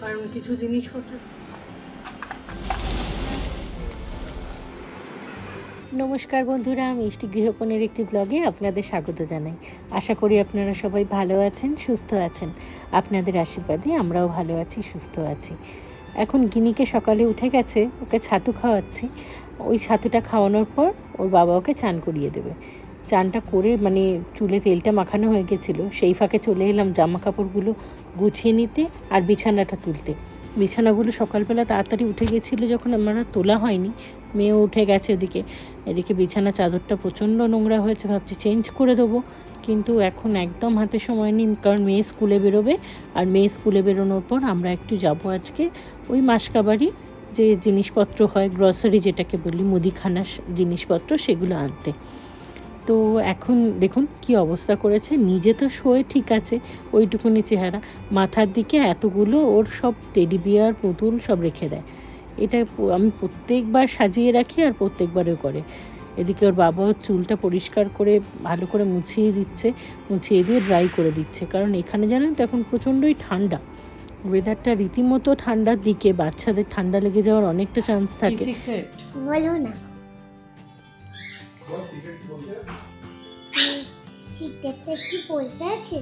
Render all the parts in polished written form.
কারণ কিছু জিনিসপত্র। নমস্কার বন্ধুরা, মিষ্টি গৃহকোণের একটি ব্লগে আপনাদের স্বাগত জানাই। আশা করি আপনারা সবাই ভালো আছেন, সুস্থ আছেন। আপনাদের আশীর্বাদে আমরাও ভালো আছি, সুস্থ আছি। এখন গিনিকে সকালে উঠে গেছে, ওকে ছাতু খাওয়াচ্ছি। ওই ছাতুটা খাওয়ানোর পর ওর বাবা ওকে চান করিয়ে দেবে। চানটা করে মানে চুলে তেলটা মাখানো হয়ে গেছিলো, সেই ফাঁকে চলে এলাম জামা কাপড়গুলো গুছিয়ে নিতে আর বিছানাটা তুলতে। বিছানাগুলো সকালবেলা তাড়াতাড়ি উঠে গেছিলো, যখন আমরা তোলা হয়নি। মেয়েও উঠে গেছে এদিকে বিছানা চাদরটা প্রচণ্ড নোংরা হয়েছে, ভাবছি চেঞ্জ করে দেবো, কিন্তু এখন একদম হাতে সময় নেই, কারণ মেয়ে স্কুলে বেরোবে। আর মেয়ে স্কুলে বেরোনোর পর আমরা একটু যাব আজকে ওই মাসকাবাড়ি, যে জিনিসপত্র হয় গ্রসারি যেটাকে বলি, মুদিখানা জিনিসপত্র, সেগুলো আনতে। তো এখন দেখুন কি অবস্থা করেছে। নিজে তো শোয়ে ঠিক আছে, ওইটুকুনি চেহারা, মাথার দিকে এতগুলো ওর সব টেডি বিয়ার পুতুল সব রেখে দেয়। এটা আমি প্রত্যেকবার সাজিয়ে রাখি আর প্রত্যেকবারও করে। এদিকে ওর বাবা চুলটা পরিষ্কার করে ভালো করে মুছিয়ে দিচ্ছে, মুছিয়ে দিয়ে ড্রাই করে দিচ্ছে। কারণ এখানে জানেন তো এখন প্রচণ্ডই ঠান্ডা, ওয়েদারটা রীতিমতো ঠান্ডার দিকে, বাচ্চাদের ঠান্ডা লেগে যাওয়ার অনেকটা চান্স থাকে। বলো না, সিক্রেটটা কি বলতে আছে?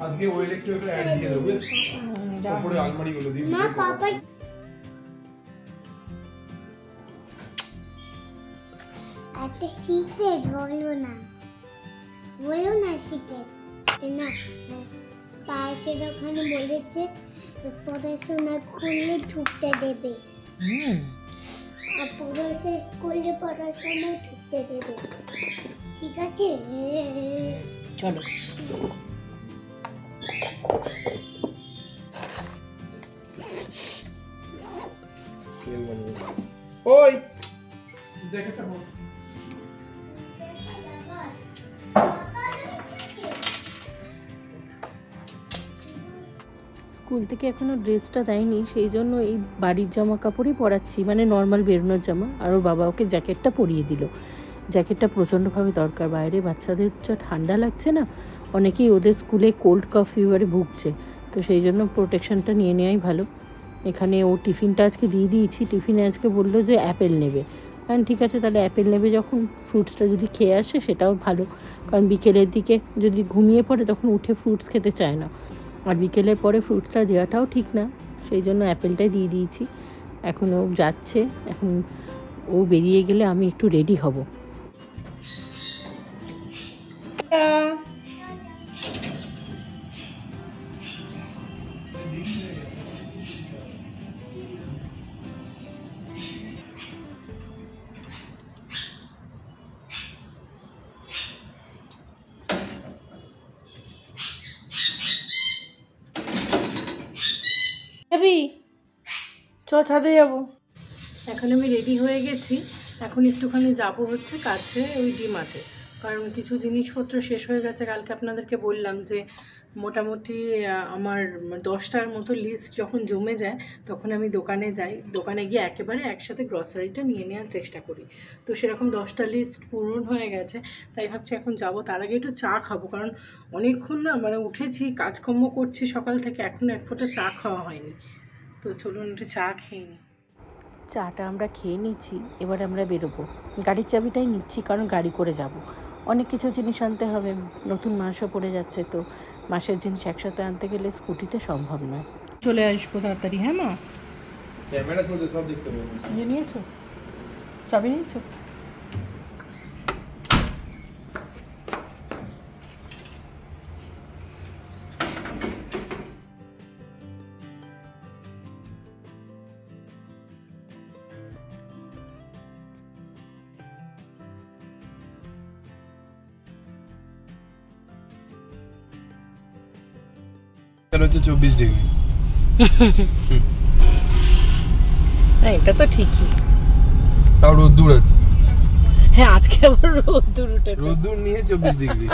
আজকে ওএলএক্স এর একটা অ্যাড দিয়ে দেব, তারপরে আলমারিগুলো দিয়ে মা পাপা একটা সিক্রেট বলো না সিক্রেট না। পার্কের ওখানে বলেছে পড়াশোনা করলে ঢুকতে দেবে, আর পুরো শেষ করলে পড়াশোনা ঢুকতে দেবে। ঠিক আছে, চলো। ওই জ্যাকেটটা পর। স্কুল থেকে এখনও ড্রেসটা দেয়নি, সেই জন্য এই বাড়ির জামা কাপড়ই পরাচ্ছি, মানে নর্মাল বেরোনোর জামা। আর ওর বাবা ওকে জ্যাকেটটা পরিয়ে দিল। জ্যাকেটটা প্রচণ্ডভাবে দরকার, বাইরে বাচ্চাদের যা ঠান্ডা লাগছে না, অনেকেই ওদের স্কুলে কোল্ড কফ ফিভারে ভুগছে, তো সেই জন্য প্রোটেকশনটা নিয়ে নেওয়াই ভালো। এখানে ও টিফিনটা আজকে দিয়ে দিয়েছি। টিফিনে আজকে বললো যে অ্যাপেল নেবে। কারণ ঠিক আছে, তাহলে অ্যাপেল নেবে যখন, ফ্রুটসটা যদি খেয়ে আসে সেটাও ভালো, কারণ বিকেলের দিকে যদি ঘুমিয়ে পড়ে তখন উঠে ফ্রুটস খেতে চায় না, আর বিকেলের পরে ফ্রুটসটা দেওয়াটাও ঠিক না, সেই জন্য অ্যাপেলটাই দিয়ে দিয়েছি। এখন ও যাচ্ছে, এখন ও বেরিয়ে গেলে আমি একটু রেডি হব। ছাদে যাবো। এখন আমি রেডি হয়ে গেছি, এখন একটুখানি যাব হচ্ছে কাছে ওই ডিমার্টে, কারণ কিছু জিনিসপত্র শেষ হয়ে গেছে। কালকে আপনাদেরকে বললাম যে মোটামুটি আমার 10টার মতো লিস্ট যখন জমে যায় তখন আমি দোকানে যাই, দোকানে গিয়ে একেবারে একসাথে গ্রসারিটা নিয়ে নেওয়ার চেষ্টা করি। তো সেরকম 10টা লিস্ট পূরণ হয়ে গেছে, তাই ভাবছি এখন যাব। তার আগে একটু চা খাবো, কারণ অনেকক্ষণ না মানে উঠেছি, কাজকর্ম করছি সকাল থেকে, এখনও এক ফোঁটা চা খাওয়া হয়নি। তো চলুন একটু চা খেয়ে নিই। চাটা আমরা খেয়ে নিচ্ছি, এবার আমরা বেরোবো। গাড়ির চাবিটাই নিচ্ছি, কারণ গাড়ি করে যাব। অনেক কিছু জিনিস আনতে হবে, নতুন মাসও পড়ে যাচ্ছে, তো মাসের জিনিস একসাথে আনতে গেলে স্কুটিতে সম্ভব নয়। চলে আসবো তাড়াতাড়ি। হ্যাঁ মা, ক্যামেরা চলছে, সব দেখতে পাবো। নিয়েছো চাবি? নিয়েছো? হচ্ছে 24 ডিগ্রি। হ্যাঁ এটা তো ঠিকই, তাও রোদ্দুর আছে। হ্যাঁ আজকে আবার রোদ্দুর উঠেছে, রোদ্দুর নিয়ে 24 ডিগ্রি।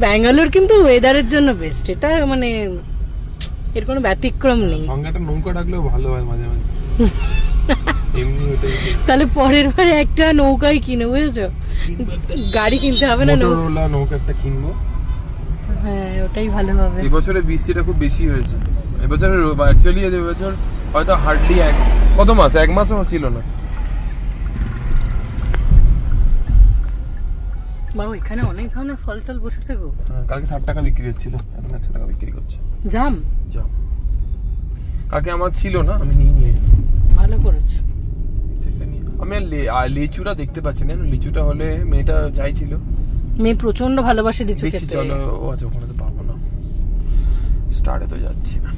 ব্যাঙ্গালোর কিন্তু ওয়েদারের জন্য বেস্ট, এটা মানে এর কোনো ব্যতিক্রম নেই। সঙ্গে একটা নৌকা ডাকলেও ভালো হয় মাঝে মাঝে। এমনি ওটাই তাহলে পরের বারে একটা নৌকাই কিনে, বুঝেছো? গাড়ি কিনতে হবে না, মোটরোলা নৌকা একটা কিনবো। হ্যাঁ ওটাই ভালো হবে। এই বছরে বৃষ্টিটা খুব বেশি হয়েছে এবছর, অ্যাকচুয়ালি এবছর হয়তো হার্ডলি কত মাস, 1 মাসও ছিল না। বাবা এখানে অনেক ধরনের ফল টল বসেছে গো। কালকে 60 টাকা বিক্রি হচ্ছিল, এখন 100 টাকা বিক্রি করছে। জাম কালকে আমার ছিল না, আমি নিয়ে ভালো করেছো। আমি আর লিচুটা দেখতে পাচ্ছি না, লিচুটা হলে মেয়েটা চাইছিল, মেয়ে প্রচন্ড ভালোবাসে লিচু দেখছি খেতে। চলো, ও আছে ওখানে তো পাবো না, স্টার্টে তো যাচ্ছি না।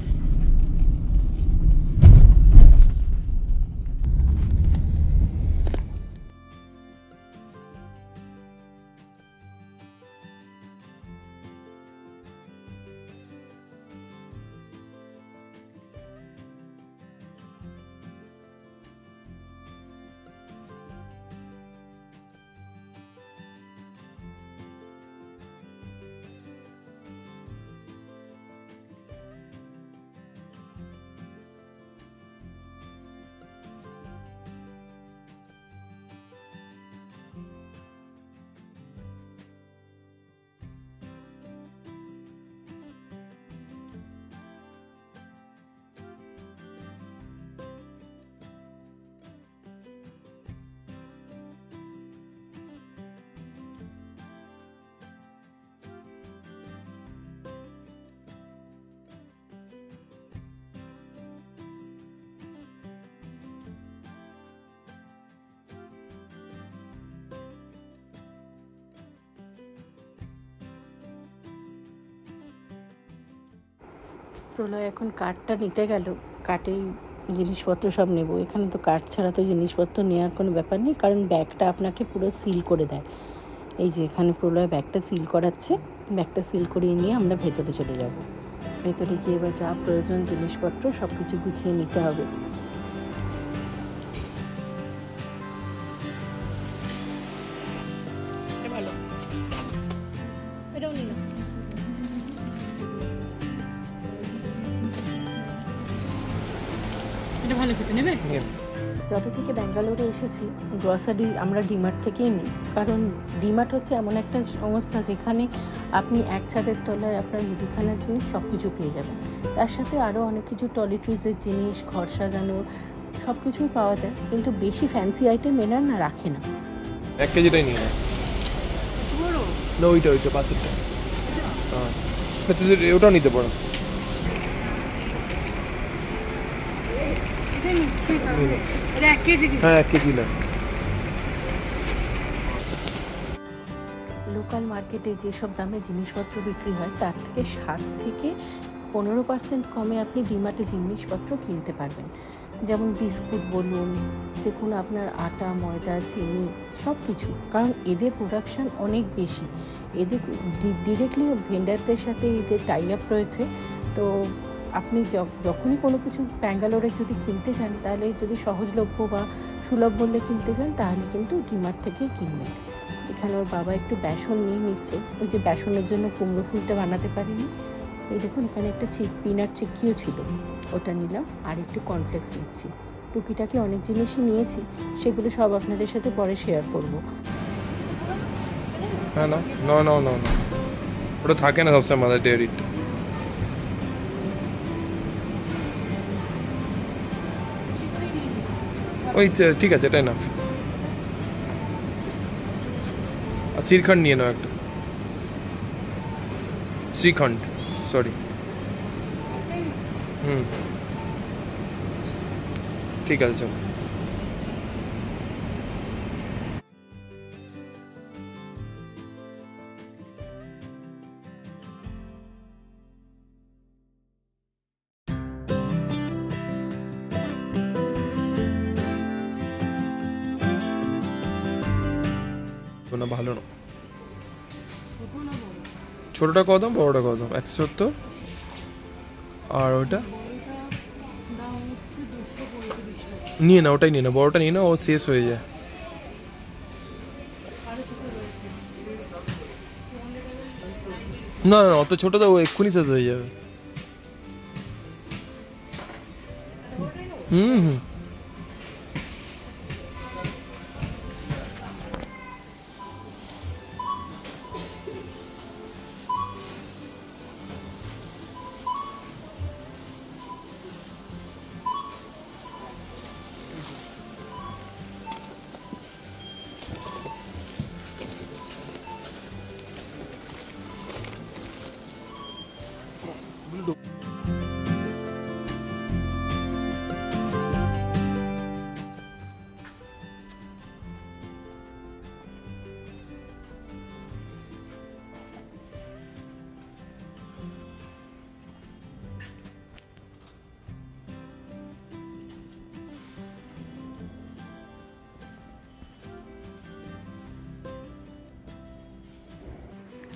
প্রলয় এখন কার্ডটা নিতে গেল, কার্টেই জিনিসপত্র সব নেব। এখানে তো কার্ড ছাড়া তো জিনিসপত্র নেওয়ার কোনো ব্যাপার নেই, কারণ ব্যাগটা আপনাকে পুরো সিল করে দেয়। এই যে এখানে প্রলয় ব্যাগটা সিল করাচ্ছে, ব্যাগটা সিল করিয়ে নিয়ে আমরা ভেতরে চলে যাব। ভেতরে গিয়ে এবার যা প্রয়োজন জিনিসপত্র সব কিছু গুছিয়ে নিতে হবে। ভালো এটাও নিল। এটা ভালো খেতে নেবে। যবে থেকে ব্যাঙ্গালোরে এসেছি গ্রসারি আমরা ডিমার্ট থেকেই নিই, কারণ ডিমার্ট হচ্ছে এমন একটা সংস্থা যেখানে আপনি এক ছাদের তলায় আপনার মুদিখানার জিনিস সব কিছু পেয়ে যাবেন। তার সাথে আরও অনেক কিছু টয়লেট্রিজের জিনিস, ঘর সাজানোর সব কিছুই পাওয়া যায়, কিন্তু বেশি ফ্যান্সি আইটেম এনার না রাখে না। 1 কেজিটাই নিয়ে নেয় না, ওইটা পাশেরটা, হ্যাঁ ওটাও নিতে পারো। হ্যাঁ 1 কেজি না। লোকাল মার্কেটে যেসব দামে জিনিসপত্র বিক্রি হয় তার থেকে 7 থেকে 15% কমে আপনি ডিমার্টে জিনিসপত্র কিনতে পারবেন। যেমন বিস্কুট বলুন, যে কোনো আপনার আটা, ময়দা, চিনি সব কিছু, কারণ এদের প্রোডাকশান অনেক বেশি। এদের ডিরেক্টলি ভেন্ডারদের সাথে এদের টাই আপ রয়েছে। তো আপনি যখনই কোনো কিছু ব্যাঙ্গালোরে যদি কিনতে চান, তাহলে যদি সহজলভ্য বা সুলভ মূল্যে কিনতে চান তাহলে কিন্তু ডিমার্ট থেকেই কিনবেন। এখানে ওর বাবা একটু বেসন নিয়ে নিচ্ছে, ওই যে বেসনের জন্য কুমড়ো ফুলটা বানাতে পারিনি। এই দেখুন এখানে একটা পিনাট চিক্কিও ছিল, ওটা নিলাম, আর একটু কর্নফ্লেক্স নিচ্ছি। টুকিটাকি অনেক জিনিসই নিয়েছি, সেগুলো সব আপনাদের সাথে পরে শেয়ার করব। হ্যাঁ না না না না না, ওটা থাকে না সবসময় মাদার ডেয়ারিটা। ওই ঠিক আছে, এটাই না। আর শ্রীখণ্ড নিয়ে নাও একটা, শ্রীখণ্ড, সরি। ঠিক আছে চলো। না ভালো না, ছোটটা কত দাম, বড়টা কত দাম? 170। আর ওটা নিয়ে না, ওটাই নিয়ে না, বড়টা নিয়ে না, ও শেষ হয়ে যায়। না না অত ছোট তো ও এক্ষুনি শেষ হয়ে যাবে।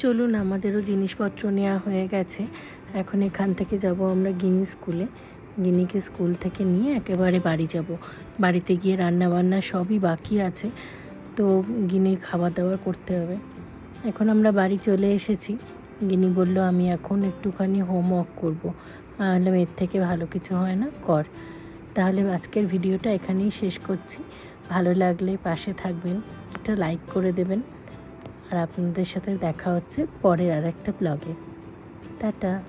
চলুন, আমাদেরও জিনিসপত্র নেওয়া হয়ে গেছে। এখন এখান থেকে যাব আমরা গিনি স্কুলে। গিনিকে স্কুল থেকে নিয়ে একেবারে বাড়ি যাব। বাড়িতে গিয়ে রান্না বান্না সবই বাকি আছে, তো গিনির খাবার দাবার করতে হবে। এখন আমরা বাড়ি চলে এসেছি। গিনি বলল আমি এখন একটুখানি হোমওয়ার্ক করবো। বললাম এর থেকে ভালো কিছু হয় না, কর। তাহলে আজকের ভিডিওটা এখানেই শেষ করছি। ভালো লাগলে পাশে থাকবেন, একটা লাইক করে দেবেন। আর আপনাদের সাথে দেখা হচ্ছে পরের আরেকটা ব্লগে। টাটা।